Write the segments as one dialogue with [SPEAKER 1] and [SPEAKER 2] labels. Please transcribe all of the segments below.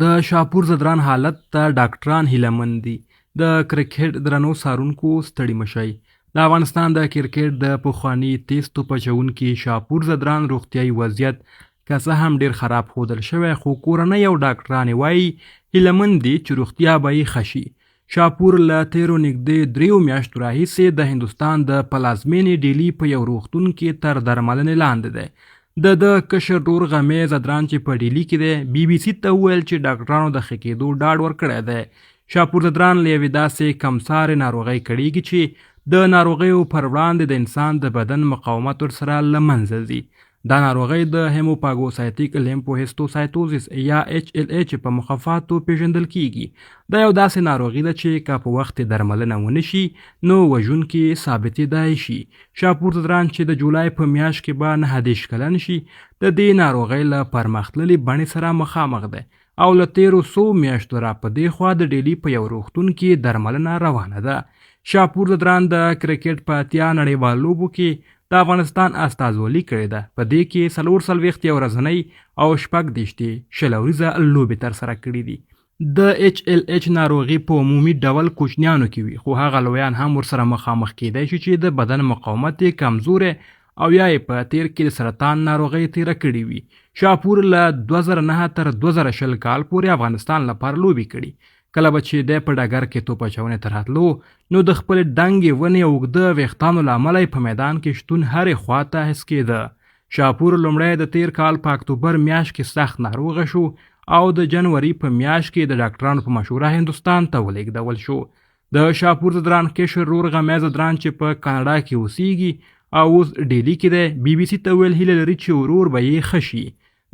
[SPEAKER 1] د شاپور زدران حالت ته ډاکټران هیله دي. د کرکټ درنو څارونکو ستړي مشئ. د افغانستان د کرکټ د پخواني تیز توپ اچوونکي شاپور زدران روغتیايي وضعیت که څه هم ډیر خراب ښودل شوی، خو کورنۍ او ډاکټرانې وایي هیلهمند دي چې روغتیا به یې ښه شي. شاپور له تیرو نږدې 3 میاشتو راهیسې د هندوستان د پلازمینې ډیلي په یو روغتون کې تر درملنې لاندې دی. د کشر ورور غمی زدران چې په ډیلي کې دی بي بي سي ته وویل چې ډاکټرانو د ښه کېدو ډاډ ورکړی دی. شاپور زدران له یوې داسې کمسارې ناروغۍ کړېږي چې د ناروغیو پر وړاندې د انسان د بدن مقاومت ورسره له منځه ځي. دا ناروغۍ د هیموپاګوسایټیک لیمفوهیسټوسایټوزیس یا HLH په مخففاتو پیژندل کیږي. دا یو داسې ناروغي ده چې که په وخت درملنه ونه شي نو وژونکي ثابتېدای شي. شاپور زدران چې د جولای په میاشت کې به 29 کلن شي د دې ناروغۍ له پرمختللې بڼې سره مخامخ دی او له تیرو 100 میاشتو را په دې خوا د ډیلي په یو روغتون کې درملنه روانه ده. شاپور زدران د کرکټ په 80 نړیوالو لوبو کې د افغانستان استازولي کړې ده. په دې کې 44 ورځنۍ او 26 شلوریزه لوبې ترسره کړې دي. د HLH ناروغي په عمومي ډول کوچنیانو کې وي، خو هغه لویان هم ورسره مخامخ کېدای شي چې د بدن مقاومت یې کمزوری او یا یې په تیر کې د سرطان ناروغۍ تیره کړې وي. شاپور له 2009 تر 2020 کال پورې افغانستان لپاره لوبې کړي. کله به چې دی په ډګر کې توپ اچونې ته راتلو نو د خپلې دنګې ونې او اوږده ویښتانو له امله په میدان کې شتون هرې خوا ته حس کېده. شاپور لومړی د تیر کال په اکتوبر میاشت کې سخت ناروغه شو او د جنوري په میاشت کې د ډاکټرانو په مشوره هندوستان ته ولېږدول شو. د شاپور زدران کشر ورور غمی زدران چې په کاناډا کې اوسیږي او اوس ډیلي کې دی بي بي سي ته ویل هیله لري چې ورور به یې ښه شي.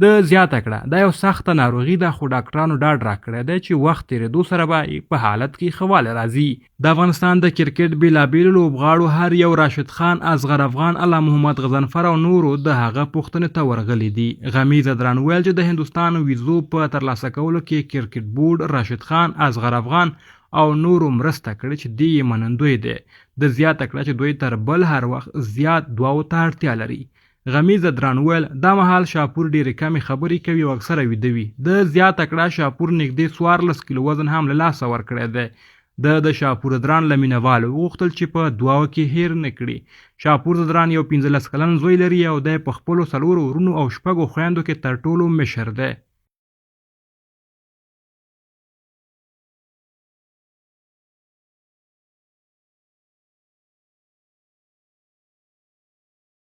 [SPEAKER 1] د زیاته کړه دا یو سخته ناروغي ده، خو ډاکټرانو ډاډ راکړی دی چې وخت تېرېدو سره به په حالت کې ښه والی راځي. د افغانستان د کرکټ بېلابېلو لوبغاړو هر یو راشد خان، اصغر افغان، الله محمد غضنفر او نورو د هغه پوښتنې ته ورغلي دي. غمی زدران ویل چې د هندوستان ویزو په ترلاسه کولو کې کرکټ بورډ راشد خان، اصغر افغان او نورو مرسته کړې چې دی یې منندوی دی. د زیاته کړه چې دوی تر بل هر وخت زیات دعاو ته اړتیا لري. غمی زدران ویل دا مهال شاپور ډېرې کمې خبرې کوي او اکثره ویده وي. د زیاته کړه شاپور نږدې 14 کیلو وزن هم له لاسه ورکړی دی. د شاپور زدران له مینهوالو وغوښتل چې په دعاو کې هیر نه کړي. شاپور زدران یو 15 کلن زوی لري او دی په خپلو 4 ورونو او 6 خویندو کې تر ټولو مشر دی.